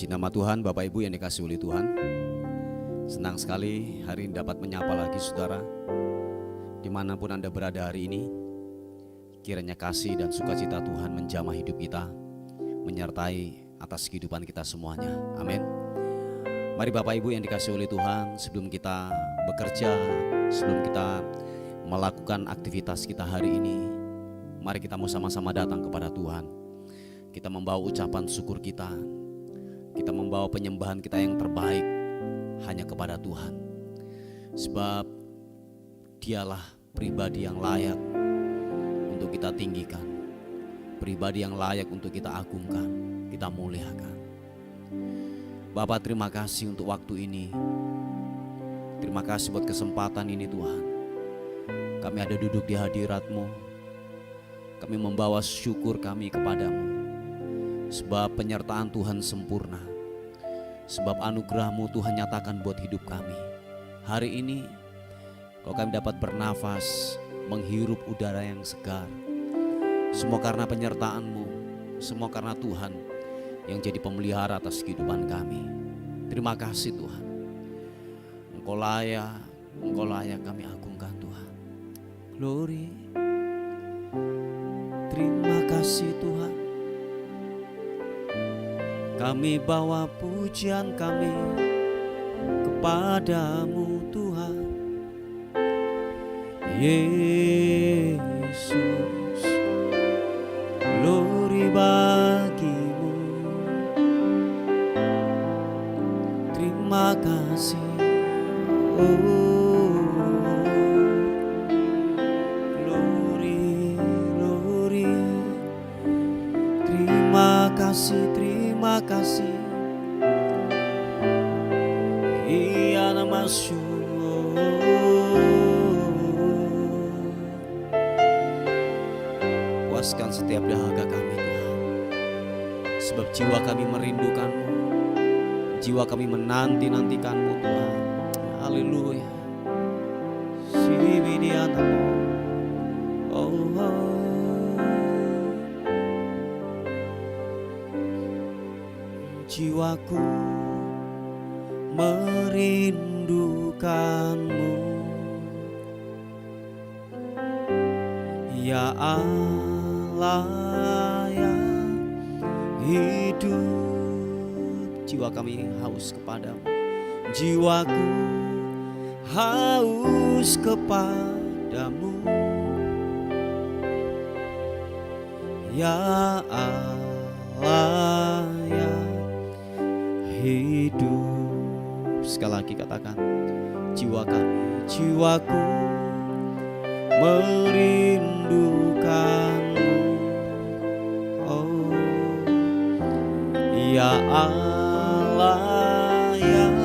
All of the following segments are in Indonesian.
Puji nama Tuhan, Bapak Ibu yang dikasihi oleh Tuhan. Senang sekali hari ini dapat menyapa lagi saudara. Dimanapun Anda berada hari ini, kiranya kasih dan sukacita Tuhan menjamah hidup kita, menyertai atas kehidupan kita semuanya. Amin. Mari Bapak Ibu yang dikasihi oleh Tuhan, sebelum kita bekerja, sebelum kita melakukan aktivitas kita hari ini, mari kita mau sama-sama datang kepada Tuhan. Kita membawa ucapan syukur kita, kita membawa penyembahan kita yang terbaik hanya kepada Tuhan. Sebab Dialah pribadi yang layak untuk kita tinggikan, pribadi yang layak untuk kita agungkan, kita muliakan. Bapak, terima kasih untuk waktu ini. Terima kasih buat kesempatan ini Tuhan. Kami ada duduk di hadirat-Mu. Kami membawa syukur kami kepadamu. Sebab penyertaan Tuhan sempurna. Sebab anugerah-Mu Tuhan nyatakan buat hidup kami. Hari ini kalau kami dapat bernafas, menghirup udara yang segar, semua karena penyertaan-Mu, semua karena Tuhan yang jadi pemelihara atas kehidupan kami. Terima kasih Tuhan. Engkau layak kami agungkan Tuhan. Glory. Terima kasih Tuhan. Kami bawa pujian kami kepadamu Tuhan. Yesus, glory bagimu. Terima kasih. Oh, glory. Terima kasih. Iya nama puaskan setiap dahaga kami Tuhan. Sebab jiwa kami merindukan-Mu, jiwa kami menanti-nantikan-Mu Tuhan. Haleluya. Jiwaku merindukan-Mu, ya Allah yang hidup. Jiwa kami haus kepadamu, jiwaku haus kepadamu, ya Allah yang hidup. Sekali lagi katakan, jiwaku merindukan-Mu. Oh, ya Allah yang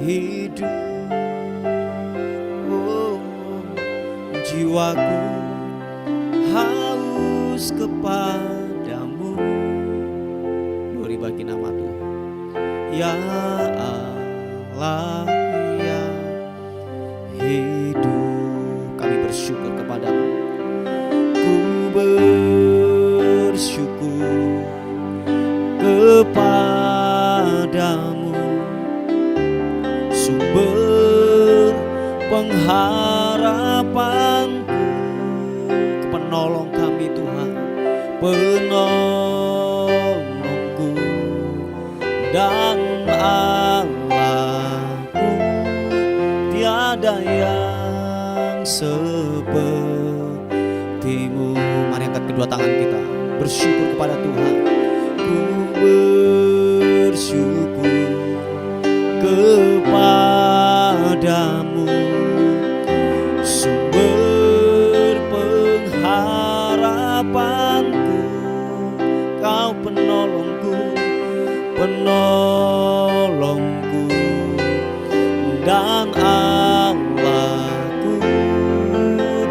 hidup. Oh, jiwaku haus kepadamu. Glory bagi nama Tuhan. Ya Allah yang hidup, kami bersyukur kepadamu. Ku bersyukur kepadamu, sumber pengharapanku, penolong kami Tuhan, penolongku dan Allahku, tiada yang seperti-Mu. Mari angkat kedua tangan kita, bersyukur kepada Tuhan. Ku bersyukur kepadamu, sumber pengharapanku, Kau penolongku dan Allahku,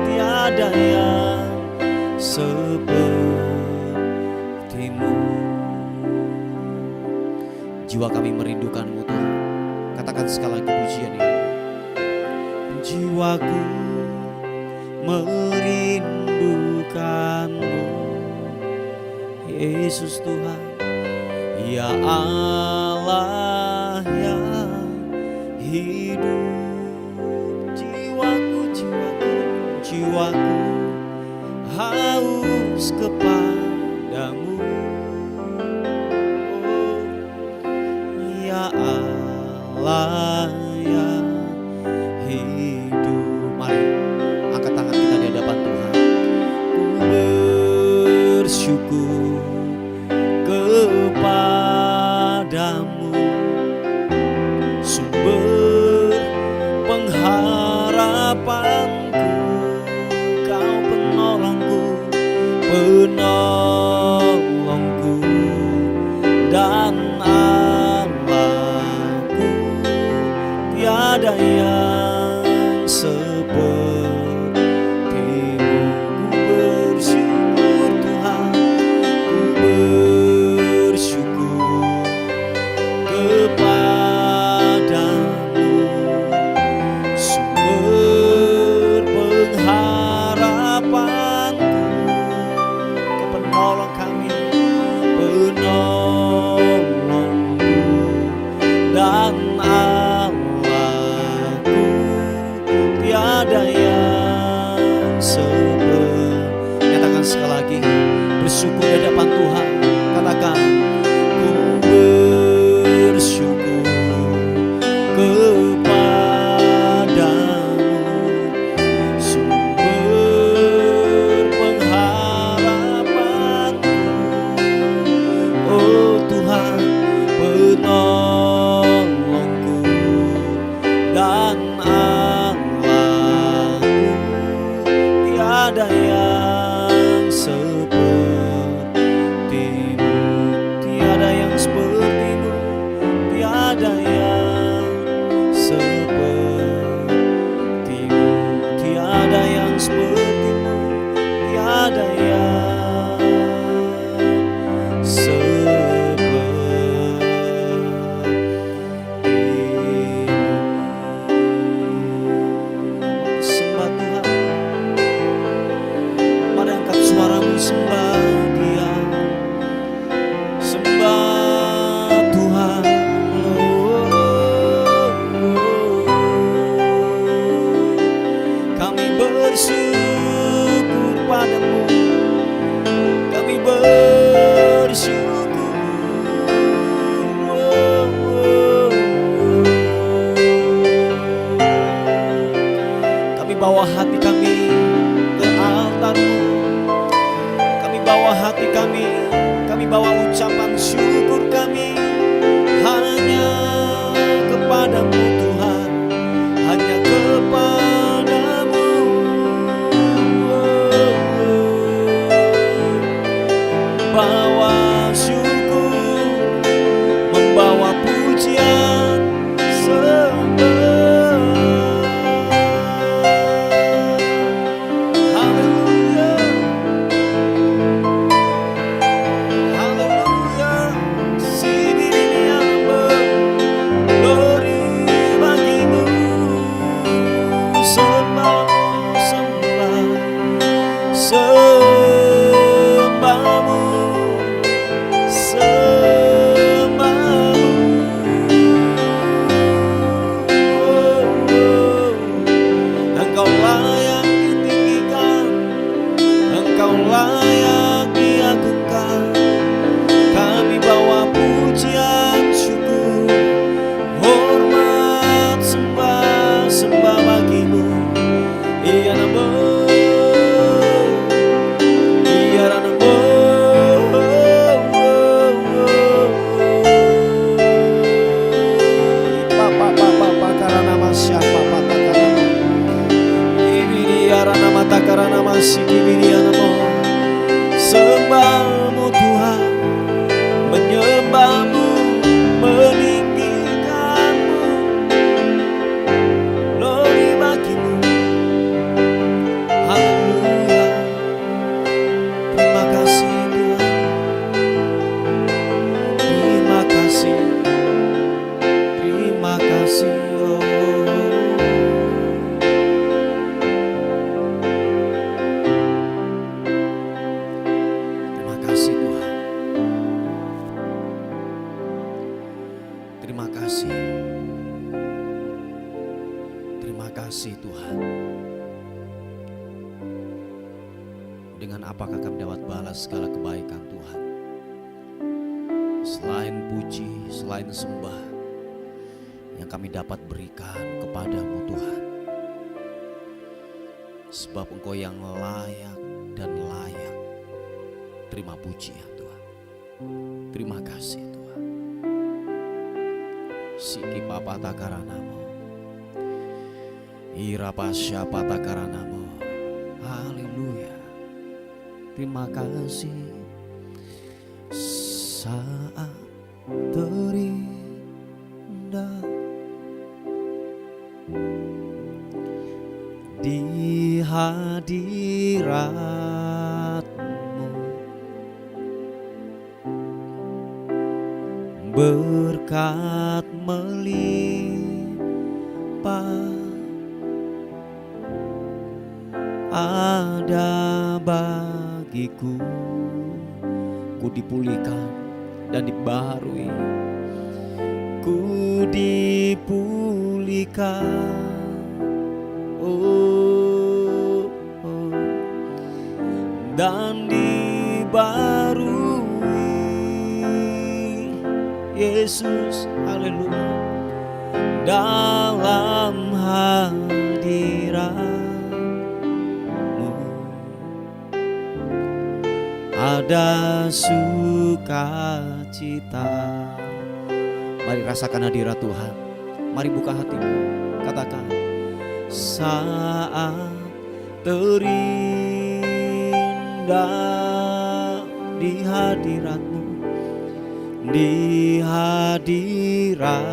tiada yang seperti-Mu. Jiwa kami merindukan-Mu Tuhan. Katakan sekali lagi pujian ini. Jiwaku merindukan-Mu, Yesus Tuhan. Ya Allah yang hidup, jiwaku, jiwaku, jiwaku haus kepadamu. Oh, ya Allah yang hidup. Mari angkat tangan kita di hadapan Tuhan. Ku bersyukur kepadamu, sumber pengharapanku, Kau penolongku, penolongku dan Allahku. Tiada yang sepertimu. Ku bersyukur Tuhan, ku bersyukur kepadamu, sumber pengharapanku, Kau penolong kami, penolongku dan Allahku. Tiada yang seperti. Nyatakan sekali lagi, bersyukur di hadapan Tuhan. Katakan, ku bersyukur kepadamu, sumber pengharapanku. Oh Tuhan, penolongku dan Allahku. Tiada yang sepertimu, tiada yang sepertimu, tiada yang sepertimu, tiada yang sepertimu, tiada yang sepertimu. Sembah Tuhan, mari angkat suaramu, sembah Dia, sembah Tuhan. Kami bersyukur padamu, kami bersyukur. Kami bawa hati kami ke altar-Mu, kami bawa hati kami bawa ucapan syukur kami hanya kepadamu Tuhan, hanya kepadamu. Bawa syukur, membawa pujian, sembah. Haleluya, haleluya. Sibiriamba, glory bagimu. Sembah, sembah, sembahmu, sembahmu. Oh, oh. Engkau layak ditinggikan, Engkau layak diagungkan. Kami bawa pujian, syukur, hormat, sembah, sembah bagimu. Iya namo, iya namo. Papa papa karana masyapa papa karana. Ibidi arana mata karana masih ibidi namo. Sembahmu Tuhan, menyembahmu, meninggikanmu, glory bagimu. Haleluya, terima kasih Tuhan, terima kasih, terima kasih. Oh, terima kasih Tuhan. kasih Tuhan. Dengan apakah kami dapat balas segala kebaikan Tuhan? Selain puji, selain sembah yang kami dapat berikan kepadamu Tuhan. Sebab Engkau yang layak dan layak terima pujian Tuhan. Terima kasih Tuhan. Siki papa takaranamo, irapasya patakaranamo. Haleluya. Terima kasih. Saat terindah di hadirat-Mu, berkat melimpah ada bagiku. Ku dipulihkan dan dibaharui, ku dipulihkan, dan dibarui. Yesus, haleluya, dalam hadirat-Mu ada sukacita. Mari rasakan hadirat Tuhan. Mari buka hatimu, katakan, saat terindah di hadirat-Mu, di hadirat-Mu,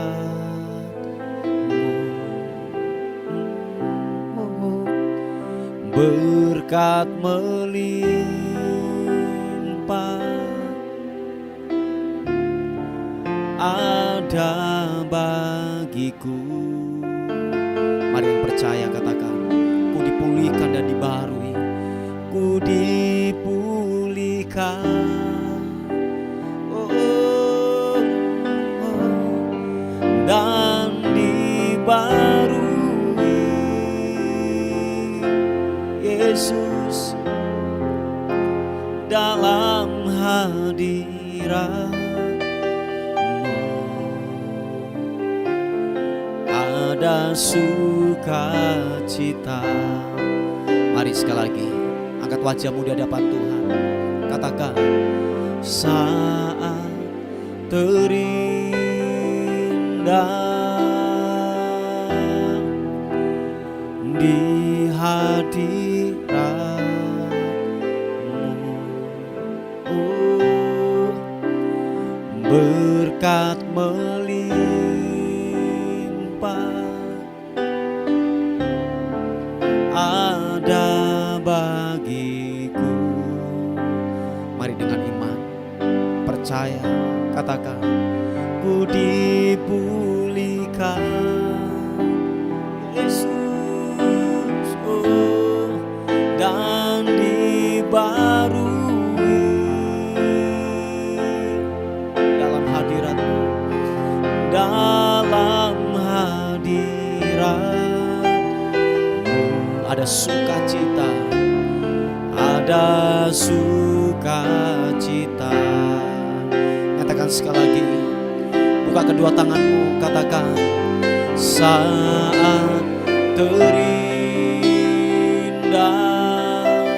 berkat melimpah ada bagiku. Mari yang percaya katakan, ku dipulihkan dan dibaharui, ku dipulihkan, dan dibarui. Yesus, dalam hadirat ada sukacita. Mari sekali lagi angkat wajahmu di hadapan Tuhan. Katakan, saat terindah di hadirat-Mu, berkat melimpah ada bagiku. Mari dengan iman, percaya, katakan, ku dipulihkan. Yesus, dan dibarui dalam hadirat-Mu, dalam hadirat-Mu ada sukacita, ada sukacita. Katakan sekali lagi, buka kedua tanganmu, katakan, saat terindah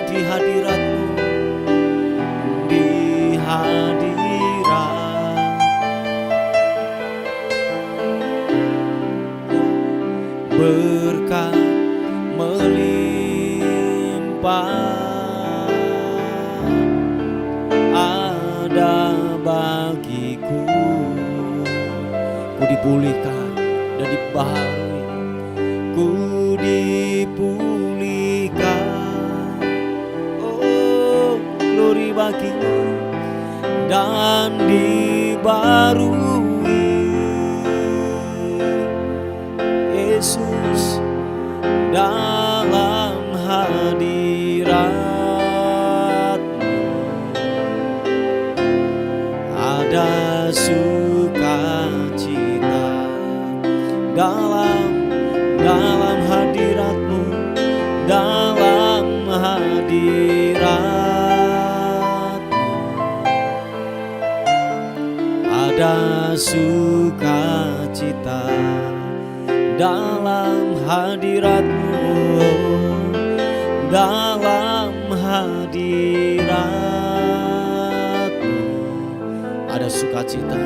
di hadirat-Mu, di hadirat, berkat melimpah ada bagiku. Ku dipulihkan dan dibaharui, ku dipulihkan, oh glory bagimu, dan dibarui. Yesus, dalam hadirat-Mu ada sukacita. Dalam hadirat sukacita dalam hadirat-Mu, dalam hadirat-Mu ada sukacita,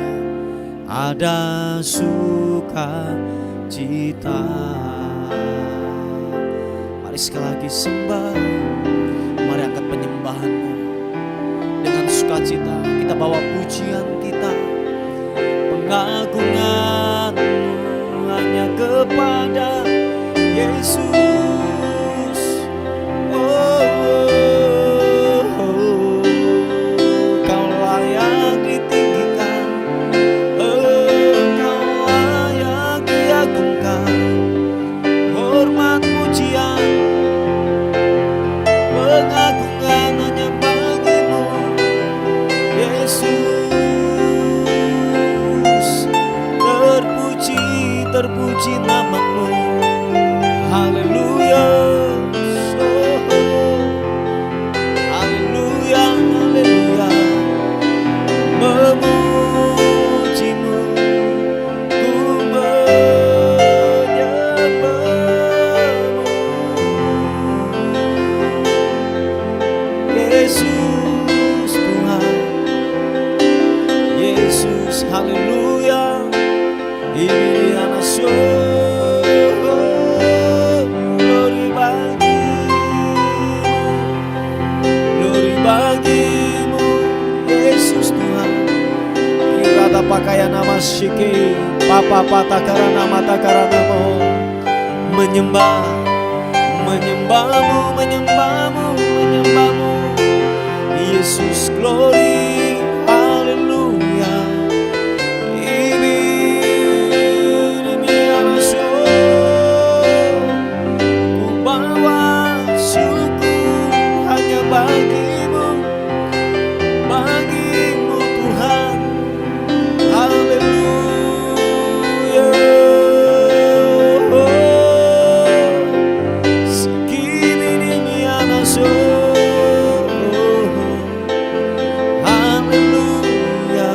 ada sukacita. Mari sekali lagi sembah, mari angkat penyembahan-Mu dengan sukacita. Kita bawa pujian kita, pengagungan-Mu hanya kepada Yesus. Oh, Kau layak ditinggikan, Kau layak diagungkan. Hormat pujian pengagungan hanya bagi-Mu, Yesus. Terpuji nama-Mu, haleluya, haleluya, haleluya. Memuji-Mu, ku menyembah-Mu, Yesus Tuhan, Yesus, haleluya. Ini anak glory bagi-Mu, Yesus Tuhan. Irata pakaian nama syiki, papa patakara nama takaranamu. Menyembah-Mu, Yesus, glory, haleluya. Bagi-Mu Tuhan, haleluya. Segini mianaso, haleluya,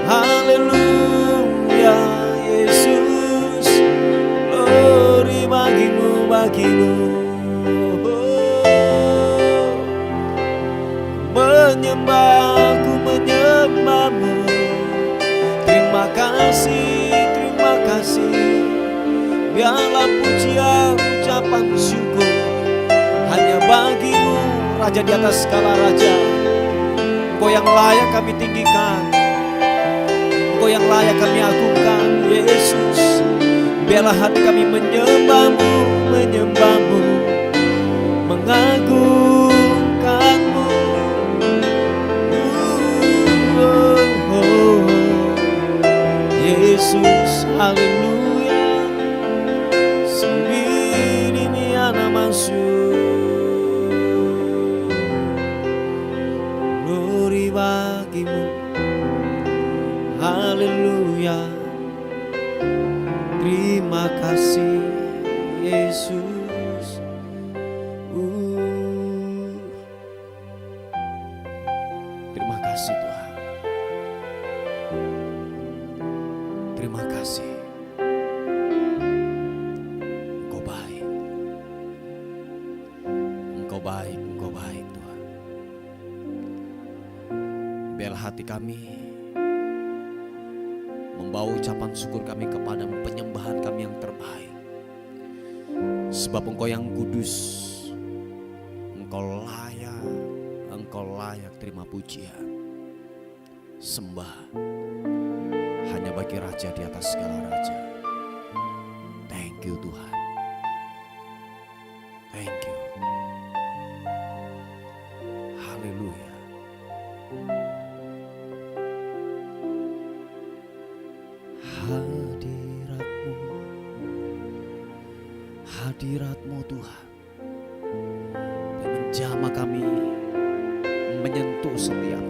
haleluya. Yesus, glory bagi-Mu. Menyembah-Mu. Terima kasih. Biarlah pujian ucapan syukur hanya bagi-Mu, Raja di atas segala raja. Engkau yang layak kami tinggikan, Engkau yang layak kami agungkan, Yesus. Biarlah hati kami menyembah-Mu, mengagungkan-Mu. Yesus, haleluya. Sendiri miana masuk, glory bagi-Mu, haleluya. Terima kasih Yesus. Terima kasih Tuhan. Terima kasih. Engkau baik. Engkau baik, Engkau baik Tuhan. Biarlah hati kami membawa ucapan syukur kami kepadamu, penyembahan kami yang terbaik. Sebab Engkau yang kudus, Engkau layak terima pujian, sembah hanya bagi Raja di atas segala raja. Thank you Tuhan. Thank you. Haleluya. Hadirat-Mu Tuhan yang menjamah kami, menyentuh setiap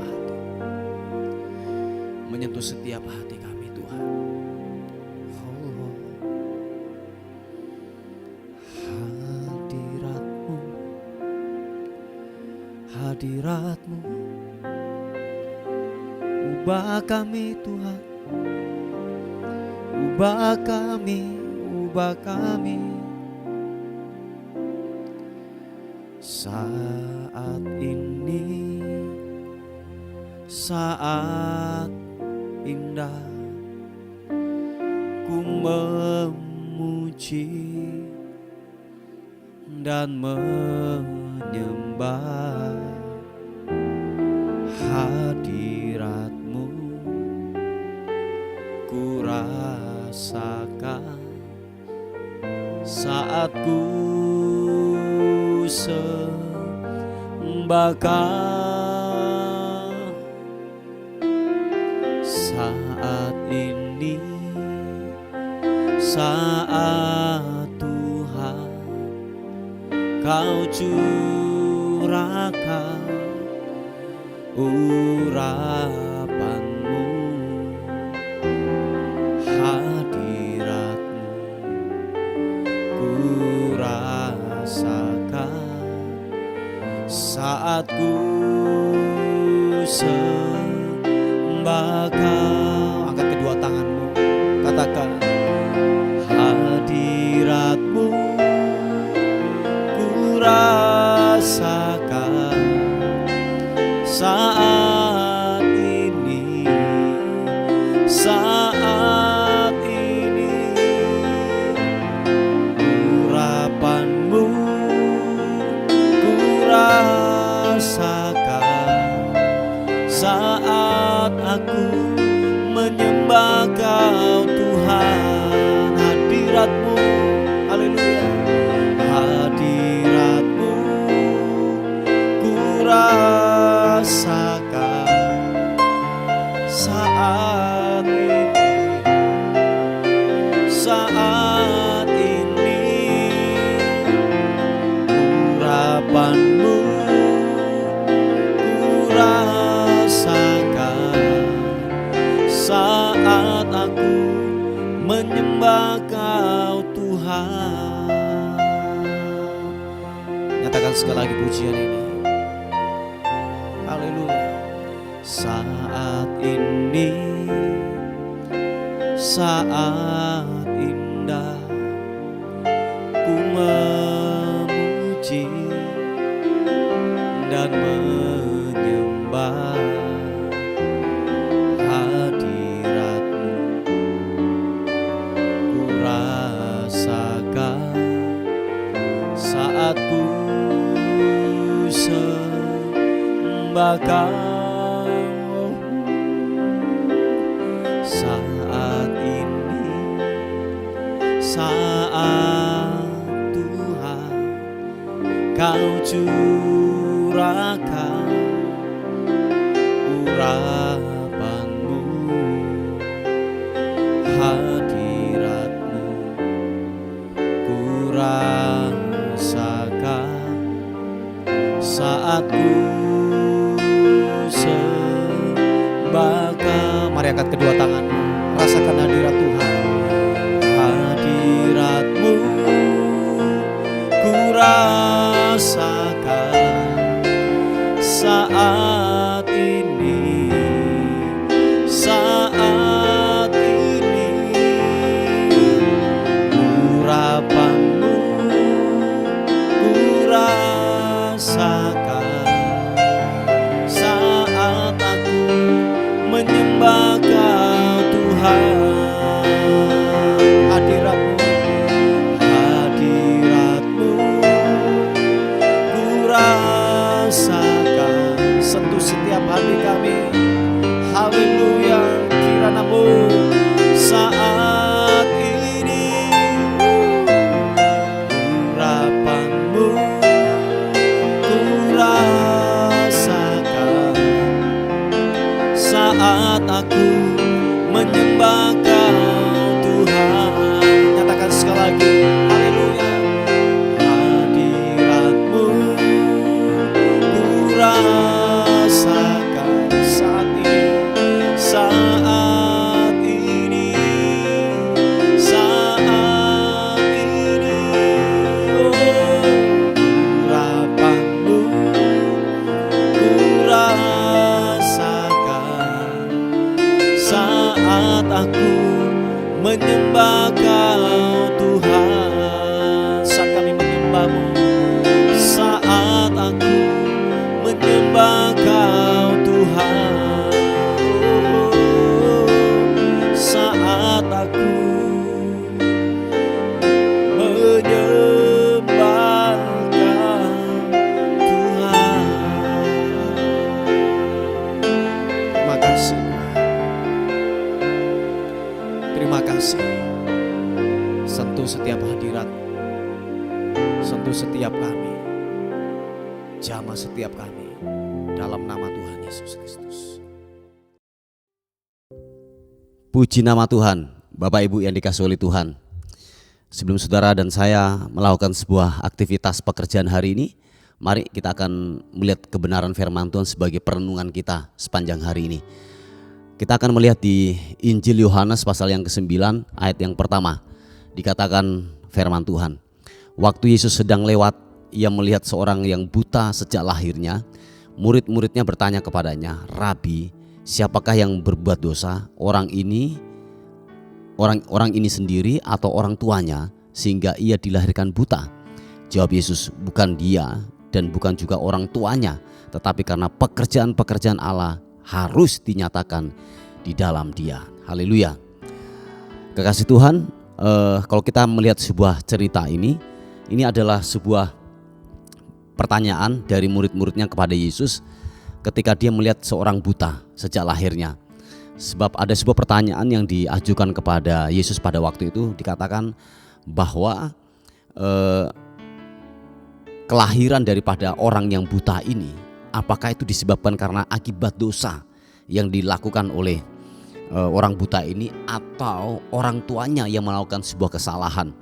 hati kami Tuhan. Hadirat-Mu ubah kami Tuhan, ubah kami, ubah kami. Saat ini saat indah, ku memuji dan menyembah hadirat-Mu. Ku rasakan saat ku sembahkan. Saat ini saat Tuhan Kau curahkan urapan-Mu, hadirat-Mu. Ku rasakan saat ku sembahkan. Angkat kedua tanganmu, katakan hadirat-Mu. Ku rasakan saat ini, saat ini. Urapan-Mu ku rasakan saat aku menyembah Kau Tuhan. Hadirat-Mu, haleluya, hadirat-Mu ku rasakan saat ini, saat ini. Urapan-Mu ku rasakan saat aku menyembah Kau Tuhan. Nyatakan sekali lagi pujian ini. Haleluya. Saat ini saat indah, ku memuji dan menyembah hadirat-Mu. Ku rasakan saat ku sembahkan. Saat ini saat Tuhan Kau curahkan urapan-Mu, hadirat-Mu. Ku rasakan saat ku sembahkan. Mari angkat kedua tanganmu, rasakan hadirat Tuhan. Hadirat-Mu ku rasakan saat ini, saat ini. Urapan-Mu ku rasakan saat aku menyembah Kau Tuhan. Hadirat-Mu, hadirat-Mu ku rasakan, sentuh setiap hati kami. Haleluya, kirana-Mu saat ini. Urapan-Mu ku rasakan saat aku menyembah Kau Tuhan. Nyatakan sekali lagi, haleluya. Hadirat-Mu ku rasakan saat ini, saat ini, saat ini. Oh, urapan-Mu ku rasakan menyembah Kau Tuhan. Saat kami menyembah-Mu, saat aku menyembah Kau Tuhan, saat aku menyembah Kau Tuhan. Terima kasih, terima kasih. Sentuh setiap hadirat, sentuh setiap kami, jamah setiap kami, dalam nama Tuhan Yesus Kristus. Puji nama Tuhan. Bapak Ibu yang dikasihi oleh Tuhan, sebelum saudara dan saya melakukan sebuah aktivitas pekerjaan hari ini, mari kita akan melihat kebenaran firman Tuhan sebagai perenungan kita sepanjang hari ini. Kita akan melihat di Injil Yohanes pasal yang ke-9 ayat yang pertama. Dikatakan firman Tuhan, waktu Yesus sedang lewat, ia melihat seorang yang buta sejak lahirnya. Murid-muridnya bertanya kepadanya, "Rabi, siapakah yang berbuat dosa, orang ini sendiri atau orang tuanya, sehingga ia dilahirkan buta?" Jawab Yesus, "Bukan dia dan bukan juga orang tuanya, tetapi karena pekerjaan-pekerjaan Allah harus dinyatakan di dalam dia." Haleluya. Kekasih Tuhan, kalau kita melihat sebuah cerita ini adalah sebuah pertanyaan dari murid-muridnya kepada Yesus ketika dia melihat seorang buta sejak lahirnya. Sebab ada sebuah pertanyaan yang diajukan kepada Yesus pada waktu itu, dikatakan bahwa kelahiran daripada orang yang buta ini, apakah itu disebabkan karena akibat dosa yang dilakukan oleh orang buta ini, atau orang tuanya yang melakukan sebuah kesalahan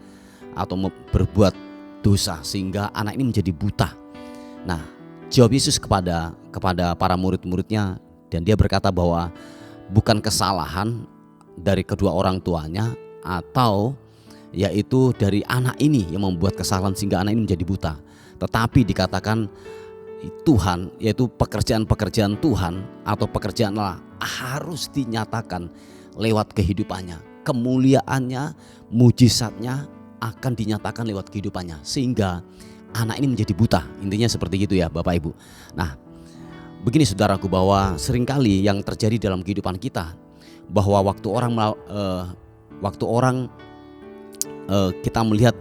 atau berbuat dosa sehingga anak ini menjadi buta. Nah, jawab Yesus kepada para murid-muridnya, dan dia berkata bahwa bukan kesalahan dari kedua orang tuanya, atau yaitu dari anak ini yang membuat kesalahan sehingga anak ini menjadi buta, tetapi dikatakan Tuhan, yaitu pekerjaan-pekerjaan Tuhan atau pekerjaan Allah harus dinyatakan lewat kehidupannya. Kemuliaannya, mujizatnya akan dinyatakan lewat kehidupannya, sehingga anak ini menjadi buta. Intinya seperti itu ya Bapak Ibu. Nah, begini saudaraku, bahwa seringkali yang terjadi dalam kehidupan kita, bahwa waktu kita melihat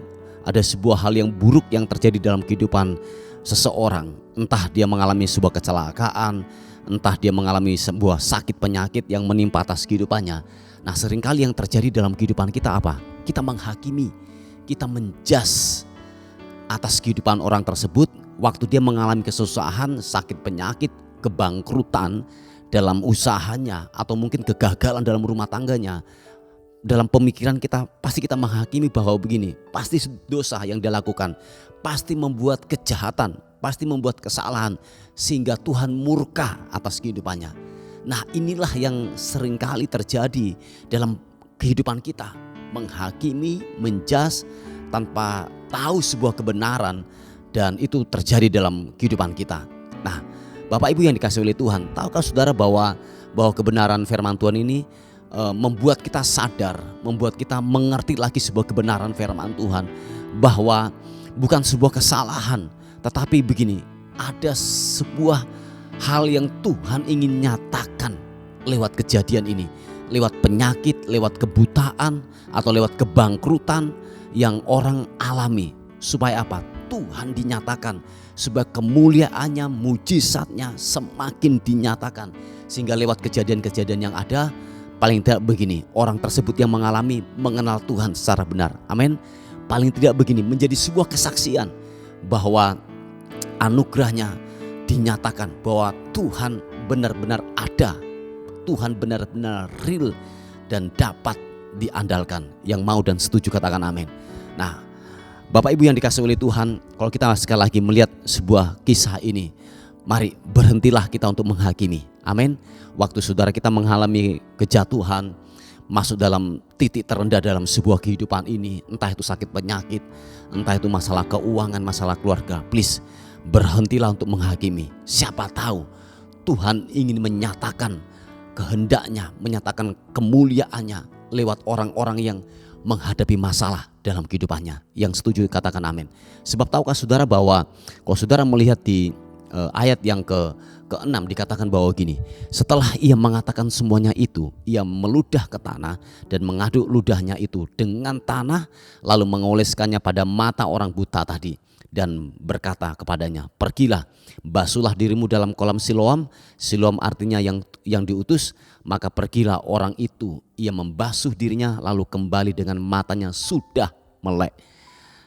ada sebuah hal yang buruk yang terjadi dalam kehidupan seseorang, entah dia mengalami sebuah kecelakaan, entah dia mengalami sebuah sakit penyakit yang menimpa atas kehidupannya. Nah, seringkali yang terjadi dalam kehidupan kita apa? Kita menghakimi, kita menjas atas kehidupan orang tersebut waktu dia mengalami kesusahan, sakit penyakit, kebangkrutan dalam usahanya, atau mungkin kegagalan dalam rumah tangganya. Dalam pemikiran kita pasti kita menghakimi bahwa begini, pasti dosa yang dia lakukan, pasti membuat kejahatan, pasti membuat kesalahan, sehingga Tuhan murka atas kehidupannya. Nah, inilah yang seringkali terjadi dalam kehidupan kita, menghakimi, menjas tanpa tahu sebuah kebenaran, dan itu terjadi dalam kehidupan kita. Nah, Bapak Ibu yang dikasihi oleh Tuhan, tahukah saudara bahwa kebenaran firman Tuhan ini membuat kita sadar, membuat kita mengerti lagi sebuah kebenaran firman Tuhan, bahwa bukan sebuah kesalahan, tetapi begini, ada sebuah hal yang Tuhan ingin nyatakan lewat kejadian ini, lewat penyakit, lewat kebutaan, atau lewat kebangkrutan yang orang alami. Supaya apa? Tuhan dinyatakan, sebab kemuliaannya, mujizatnya semakin dinyatakan, sehingga lewat kejadian-kejadian yang ada, paling tidak begini, orang tersebut yang mengalami mengenal Tuhan secara benar. Amin. Paling tidak begini, menjadi sebuah kesaksian bahwa anugerahnya dinyatakan, bahwa Tuhan benar-benar ada, Tuhan benar-benar real dan dapat diandalkan. Yang mau dan setuju katakan amin. Nah, Bapak Ibu yang dikasihi oleh Tuhan, kalau kita sekali lagi melihat sebuah kisah ini, mari berhentilah kita untuk menghakimi. Amin. Waktu saudara kita mengalami kejatuhan, masuk dalam titik terendah dalam sebuah kehidupan ini, entah itu sakit penyakit, entah itu masalah keuangan, masalah keluarga, please berhentilah untuk menghakimi. Siapa tahu Tuhan ingin menyatakan kehendaknya, menyatakan kemuliaannya lewat orang-orang yang menghadapi masalah dalam kehidupannya. Yang setuju katakan amin. Sebab tahukah saudara bahwa kalau saudara melihat di ayat yang ke-6 dikatakan bahwa gini, setelah ia mengatakan semuanya itu, ia meludah ke tanah dan mengaduk ludahnya itu dengan tanah, lalu mengoleskannya pada mata orang buta tadi dan berkata kepadanya, pergilah, basuhlah dirimu dalam kolam Siloam. Siloam artinya yang diutus. Maka pergilah orang itu, ia membasuh dirinya lalu kembali dengan matanya sudah melek.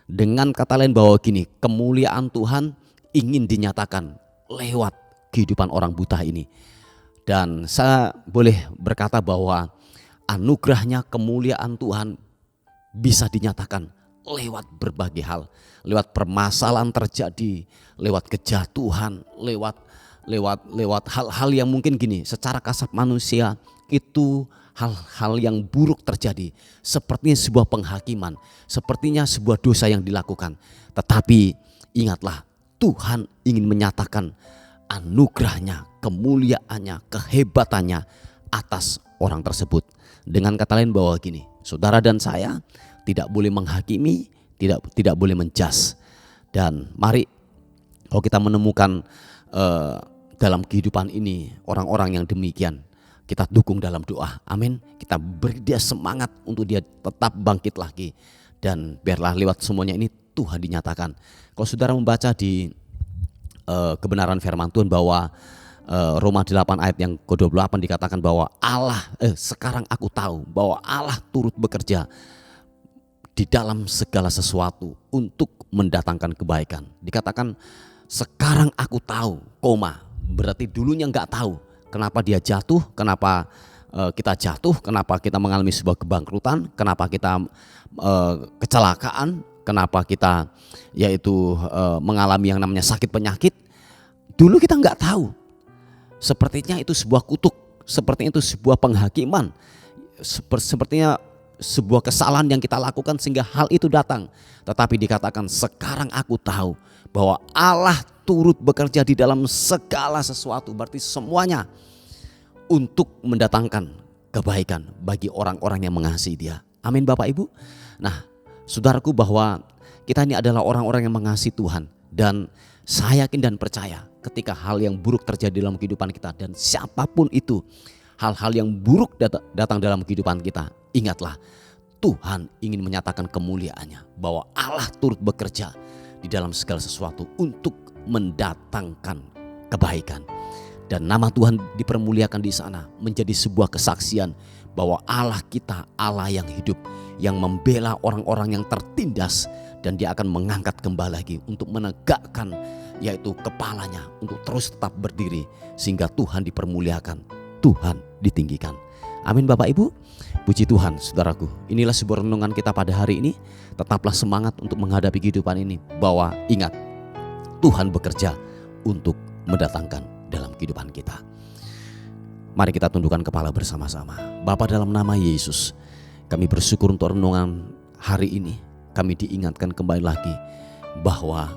Dengan kata lain bahwa gini, kemuliaan Tuhan ingin dinyatakan lewat kehidupan orang buta ini. Dan saya boleh berkata bahwa anugerahnya, kemuliaan Tuhan bisa dinyatakan lewat berbagai hal, lewat permasalahan terjadi, lewat kejatuhan, lewat hal-hal yang mungkin gini, secara kasat manusia itu hal-hal yang buruk terjadi, sepertinya sebuah penghakiman, sepertinya sebuah dosa yang dilakukan. Tetapi ingatlah, Tuhan ingin menyatakan anugerahnya, kemuliaannya, kehebatannya atas orang tersebut. Dengan kata lain bahwa gini, saudara dan saya tidak boleh menghakimi, tidak boleh menjudge. Dan mari kalau kita menemukan dalam kehidupan ini orang-orang yang demikian, kita dukung dalam doa. Amin. Kita beri dia semangat untuk dia tetap bangkit lagi. Dan biarlah lewat semuanya ini Tuhan dinyatakan. Kalau saudara membaca di kebenaran firman Tuhan bahwa Roma 8 ayat yang ke-28 dikatakan bahwa sekarang aku tahu bahwa Allah turut bekerja di dalam segala sesuatu untuk mendatangkan kebaikan. Dikatakan sekarang aku tahu, berarti dulunya enggak tahu. Kenapa dia jatuh, kenapa kita jatuh, kenapa kita mengalami sebuah kebangkrutan, kenapa kita kecelakaan, kenapa kita mengalami yang namanya sakit penyakit. Dulu kita enggak tahu. Sepertinya itu sebuah kutuk, sepertinya itu sebuah penghakiman, sepertinya sebuah kesalahan yang kita lakukan sehingga hal itu datang. Tetapi dikatakan sekarang aku tahu bahwa Allah turut bekerja di dalam segala sesuatu. Berarti semuanya untuk mendatangkan kebaikan bagi orang-orang yang mengasihi Dia. Amin Bapak Ibu. Nah saudaraku, bahwa kita ini adalah orang-orang yang mengasihi Tuhan. Dan saya yakin dan percaya ketika hal yang buruk terjadi dalam kehidupan kita, dan siapapun itu, hal-hal yang buruk datang dalam kehidupan kita, ingatlah Tuhan ingin menyatakan kemuliaannya, bahwa Allah turut bekerja di dalam segala sesuatu untuk mendatangkan kebaikan. Dan nama Tuhan dipermuliakan di sana, menjadi sebuah kesaksian bahwa Allah kita Allah yang hidup, yang membela orang-orang yang tertindas, dan Dia akan mengangkat kembali lagi untuk menegakkan yaitu kepalanya untuk terus tetap berdiri, sehingga Tuhan dipermuliakan, Tuhan ditinggikan. Amin Bapak Ibu. Puji Tuhan saudaraku. Inilah sebuah renungan kita pada hari ini. Tetaplah semangat untuk menghadapi kehidupan ini, bahwa ingat Tuhan bekerja untuk mendatangkan dalam kehidupan kita. Mari kita tundukkan kepala bersama-sama. Bapa, dalam nama Yesus, kami bersyukur untuk renungan hari ini. Kami diingatkan kembali lagi bahwa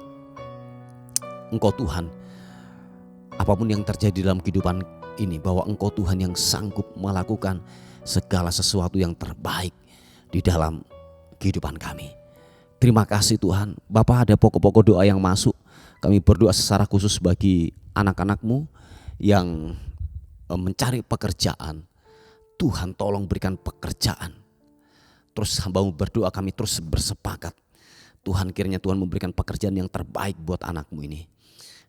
Engkau Tuhan, apapun yang terjadi dalam kehidupan ini, bahwa Engkau Tuhan yang sanggup melakukan segala sesuatu yang terbaik di dalam kehidupan kami. Terima kasih Tuhan. Bapa, ada pokok-pokok doa yang masuk. Kami berdoa secara khusus bagi anak-anak-Mu yang mencari pekerjaan. Tuhan tolong berikan pekerjaan. Terus hamba-Mu berdoa, kami terus bersepakat, Tuhan kiranya Tuhan memberikan pekerjaan yang terbaik buat anak-Mu ini.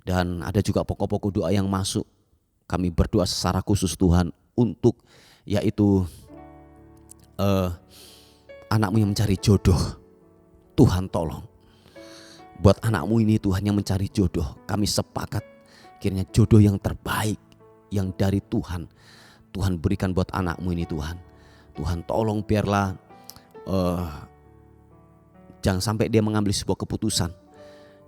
Dan ada juga pokok-pokok doa yang masuk. Kami berdoa secara khusus Tuhan untuk yaitu anak-Mu yang mencari jodoh. Tuhan tolong buat anak-Mu ini Tuhan yang mencari jodoh. Kami sepakat kiranya jodoh yang terbaik yang dari Tuhan, Tuhan berikan buat anak-Mu ini Tuhan. Tuhan tolong biarlah jangan sampai dia mengambil sebuah keputusan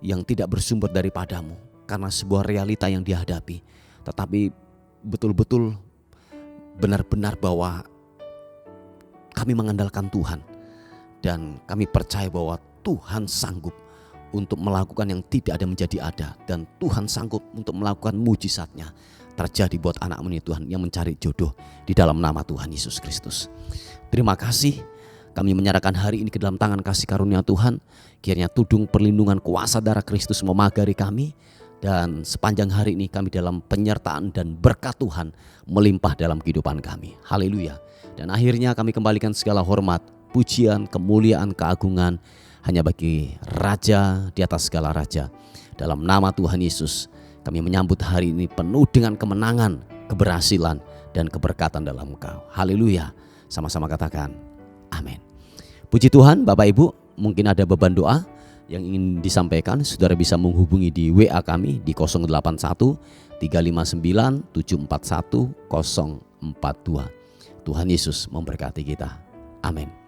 yang tidak bersumber daripadamu karena sebuah realita yang dihadapi. Tetapi betul-betul benar-benar bahwa kami mengandalkan Tuhan. Dan kami percaya bahwa Tuhan sanggup untuk melakukan yang tidak ada menjadi ada. Dan Tuhan sanggup untuk melakukan mujizatnya. terjadi buat anakmu ini Tuhan yang mencari jodoh di dalam nama Tuhan Yesus Kristus. Terima kasih, kami menyerahkan hari ini ke dalam tangan kasih karunia Tuhan. Kiranya tudung perlindungan kuasa darah Kristus memagari kami. Dan sepanjang hari ini kami dalam penyertaan dan berkat Tuhan melimpah dalam kehidupan kami. Haleluya. Dan akhirnya kami kembalikan segala hormat, pujian, kemuliaan, keagungan hanya bagi Raja di atas segala raja. Dalam nama Tuhan Yesus kami menyambut hari ini penuh dengan kemenangan, keberhasilan, dan keberkatan dalam Engkau. Haleluya. Sama-sama katakan amin. Puji Tuhan. Bapak Ibu, mungkin ada beban doa yang ingin disampaikan, saudara bisa menghubungi di WA kami di 081 359 741 042. Tuhan Yesus memberkati kita. Amin.